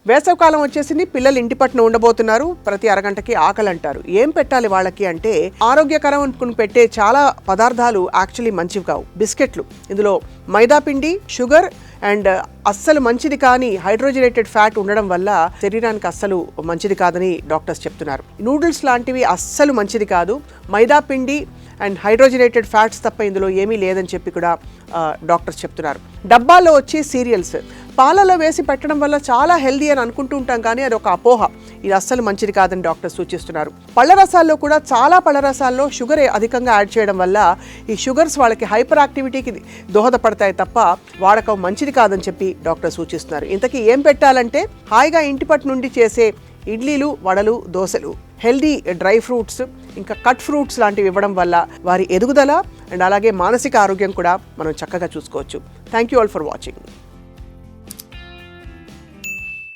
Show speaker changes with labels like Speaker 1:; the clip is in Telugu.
Speaker 1: వేసవికాలం వచ్చేసింది, పిల్లలు ఇంటి పట్టున ఉండబోతున్నారు, ప్రతి అరగంటకి ఆకలి అంటారు. ఏం పెట్టాలి వాళ్ళకి అంటే, ఆరోగ్యకరం అనుకుని పెట్టే చాలా పదార్థాలు యాక్చువల్లీ మంచివి కావు. బిస్కెట్లు, ఇందులో మైదా పిండి, షుగర్ అండ్ అస్సలు మంచిది కానీ హైడ్రోజనేటెడ్ ఫ్యాట్ ఉండడం వల్ల శరీరానికి అస్సలు మంచిది కాదని డాక్టర్స్ చెప్తున్నారు. నూడిల్స్ లాంటివి అస్సలు మంచిది కాదు. మైదా పిండి అండ్ హైడ్రోజనేటెడ్ ఫ్యాట్స్ తప్ప ఇందులో ఏమీ లేదని చెప్పి కూడా డాక్టర్స్ చెప్తున్నారు. డబ్బాల్లో వచ్చే సీరియల్స్ పాలలో వేసి పెట్టడం వల్ల చాలా హెల్దీ అని అనుకుంటూ ఉంటాం, కానీ అది ఒక అపోహ. ఇది అస్సలు మంచిది కాదని డాక్టర్స్ సూచిస్తున్నారు. పళ్ళ రసాల్లో కూడా చాలా పళ్ళ రసాల్లో షుగర్ అధికంగా యాడ్ చేయడం వల్ల ఈ షుగర్స్ వాళ్ళకి హైపర్ యాక్టివిటీకి దోహదపడతాయి తప్ప వాడకం మంచిది కాదని చెప్పి డాక్టర్ సూచిస్తున్నారు. ఇంతకీ ఏం పెట్టాలంటే, హాయిగా ఇంటి పట్టు నుండి చేసే ఇడ్లీలు, వడలు, దోశలు, హెల్దీ డ్రై ఫ్రూట్స్, ఇంకా కట్ ఫ్రూట్స్ లాంటివి ఇవ్వడం వల్ల వారి ఎదుగుదల అండ్ అలాగే మానసిక ఆరోగ్యం కూడా మనం చక్కగా చూసుకోవచ్చు. Thank you all for watching.